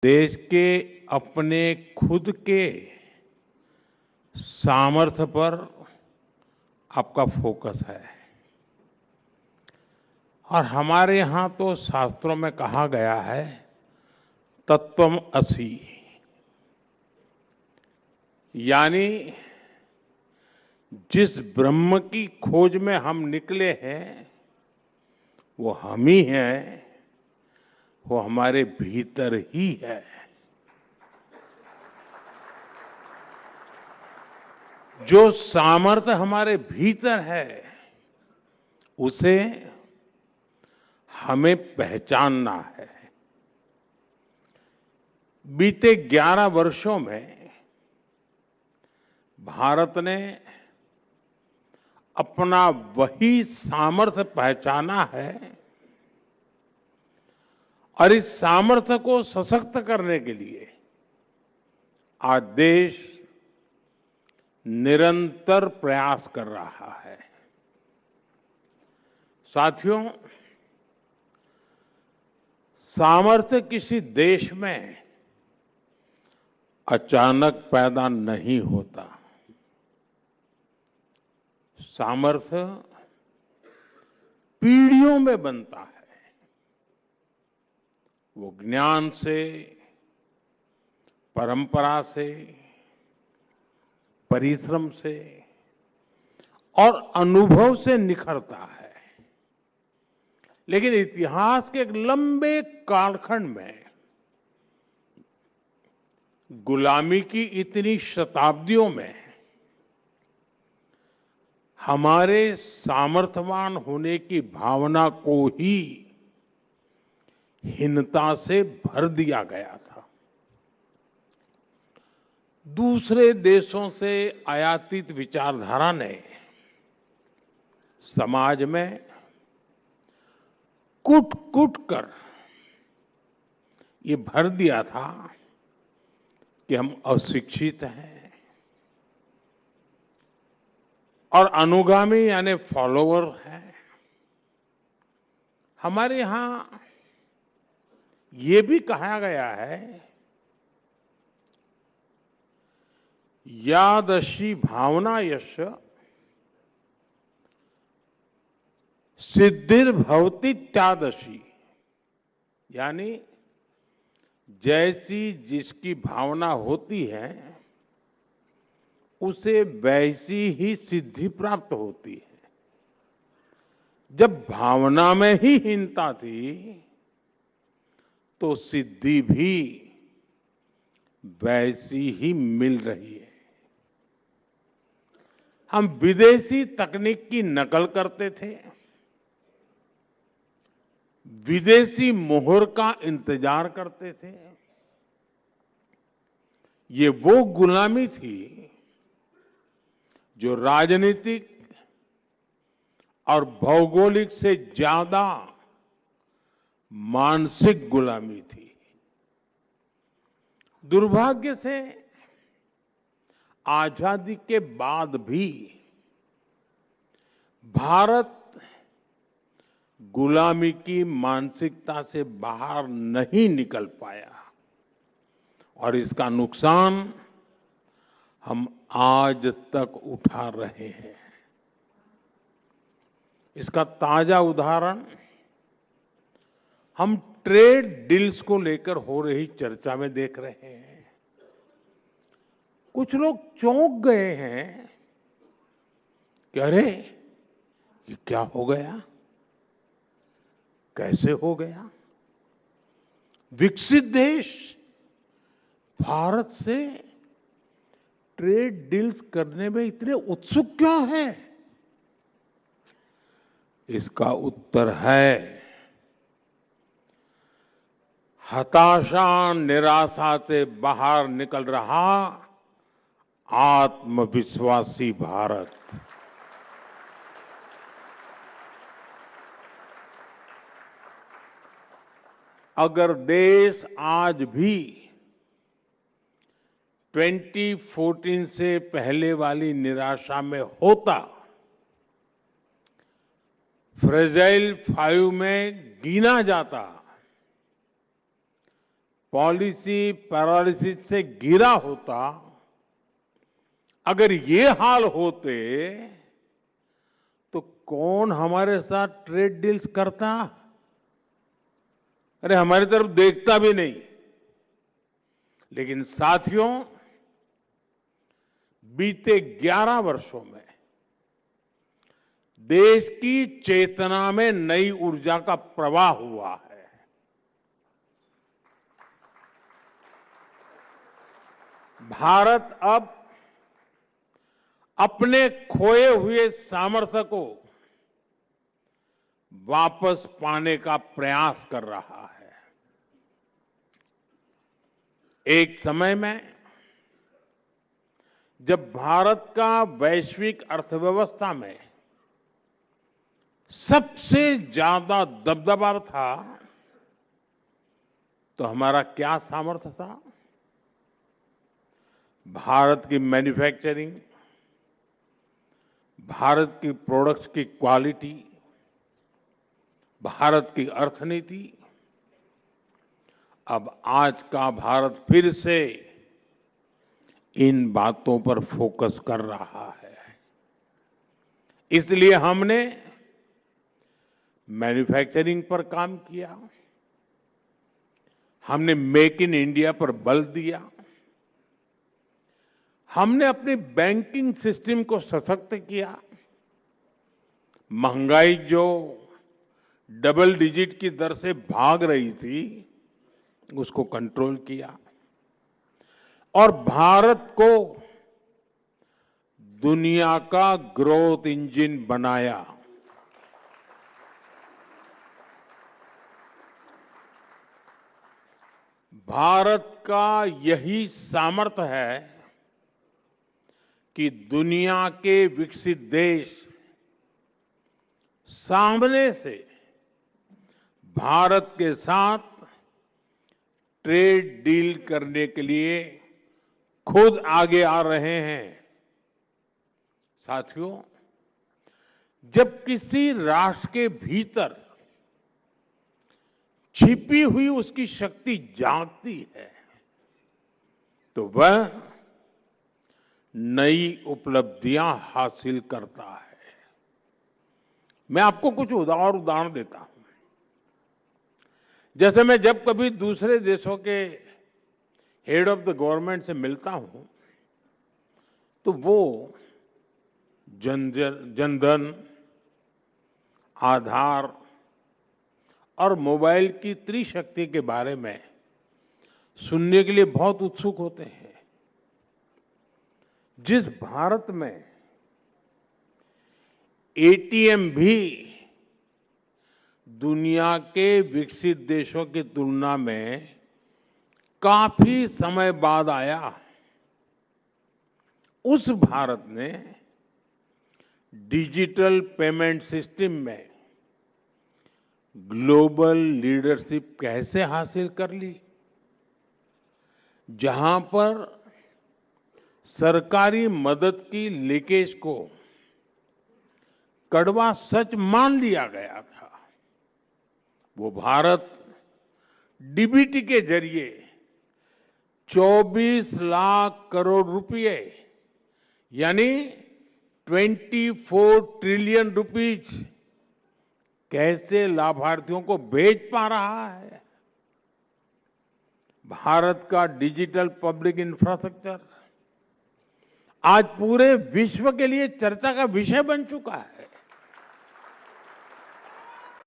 देश के अपने खुद के सामर्थ्य पर आपका फोकस है और हमारे यहां तो शास्त्रों में कहा गया है तत्वम असि, यानी जिस ब्रह्म की खोज में हम निकले हैं वो हम ही हैं, वो हमारे भीतर ही है। जो सामर्थ्य हमारे भीतर है उसे हमें पहचानना है। बीते 11 वर्षों में भारत ने अपना वही सामर्थ्य पहचाना है और इस सामर्थ्य को सशक्त करने के लिए आज देश निरंतर प्रयास कर रहा है। साथियों, सामर्थ्य किसी देश में अचानक पैदा नहीं होता। सामर्थ्य पीढ़ियों में बनता है। वो ज्ञान से, परंपरा से, परिश्रम से और अनुभव से निखरता है। लेकिन इतिहास के एक लंबे कालखंड में गुलामी की इतनी शताब्दियों में हमारे सामर्थ्यवान होने की भावना को ही हीनता से भर दिया गया था। दूसरे देशों से आयातित विचारधारा ने समाज में कूट-कूट कर ये भर दिया था कि हम अशिक्षित हैं और अनुगामी यानी फॉलोवर हैं। हमारे यहां ये भी कहा गया है, यादशी भावना यश सिद्धिर्भवति त्यादशी, यानी जैसी जिसकी भावना होती है उसे वैसी ही सिद्धि प्राप्त होती है। जब भावना में ही हीनता थी तो सिद्धि भी वैसी ही मिल रही है। हम विदेशी तकनीक की नकल करते थे, विदेशी मोहर का इंतजार करते थे। ये वो गुलामी थी जो राजनीतिक और भौगोलिक से ज्यादा मानसिक गुलामी थी। दुर्भाग्य से आजादी के बाद भी भारत गुलामी की मानसिकता से बाहर नहीं निकल पाया और इसका नुकसान हम आज तक उठा रहे हैं। इसका ताजा उदाहरण हम ट्रेड डील्स को लेकर हो रही चर्चा में देख रहे हैं। कुछ लोग चौंक गए हैं कि अरे ये क्या हो गया, कैसे हो गया। विकसित देश भारत से ट्रेड डील्स करने में इतने उत्सुक क्यों हैं? इसका उत्तर है हताशा, निराशा से बाहर निकल रहा आत्मविश्वासी भारत। अगर देश आज भी 2014 से पहले वाली निराशा में होता, फ्रेजाइल 5 में गिना जाता, पॉलिसी पैरालिसिस से गिरा होता, अगर ये हाल होते तो कौन हमारे साथ ट्रेड डील्स करता? अरे हमारी तरफ देखता भी नहीं। लेकिन साथियों, बीते 11 वर्षों में देश की चेतना में नई ऊर्जा का प्रवाह हुआ है। भारत अब अपने खोए हुए सामर्थ्य को वापस पाने का प्रयास कर रहा है। एक समय में जब भारत का वैश्विक अर्थव्यवस्था में सबसे ज्यादा दबदबा था, तो हमारा क्या सामर्थ्य था? भारत की मैन्युफैक्चरिंग, भारत की प्रोडक्ट्स की क्वालिटी, भारत की अर्थनीति। अब आज का भारत फिर से इन बातों पर फोकस कर रहा है। इसलिए हमने मैन्युफैक्चरिंग पर काम किया, हमने मेक इन इंडिया पर बल दिया, हमने अपनी बैंकिंग सिस्टम को सशक्त किया, महंगाई जो डबल डिजिट की दर से भाग रही थी उसको कंट्रोल किया और भारत को दुनिया का ग्रोथ इंजन बनाया। भारत का यही सामर्थ्य है कि दुनिया के विकसित देश सामने से भारत के साथ ट्रेड डील करने के लिए खुद आगे आ रहे हैं। साथियों, जब किसी राष्ट्र के भीतर छिपी हुई उसकी शक्ति जागती है तो वह नई उपलब्धियां हासिल करता है। मैं आपको कुछ उदाहरण देता हूं। जैसे मैं जब कभी दूसरे देशों के हेड ऑफ द गवर्नमेंट से मिलता हूं तो वो जनधन, आधार और मोबाइल की त्रिशक्ति के बारे में सुनने के लिए बहुत उत्सुक होते हैं। जिस भारत में एटीएम भी दुनिया के विकसित देशों की तुलना में काफी समय बाद आया, उस भारत ने डिजिटल पेमेंट सिस्टम में ग्लोबल लीडरशिप कैसे हासिल कर ली? जहां पर सरकारी मदद की लीकेज को कड़वा सच मान लिया गया था, वो भारत डीबीटी के जरिए 24 लाख करोड़ रुपए यानी 24 ट्रिलियन रुपीज कैसे लाभार्थियों को भेज पा रहा है? भारत का डिजिटल पब्लिक इंफ्रास्ट्रक्चर आज पूरे विश्व के लिए चर्चा का विषय बन चुका है।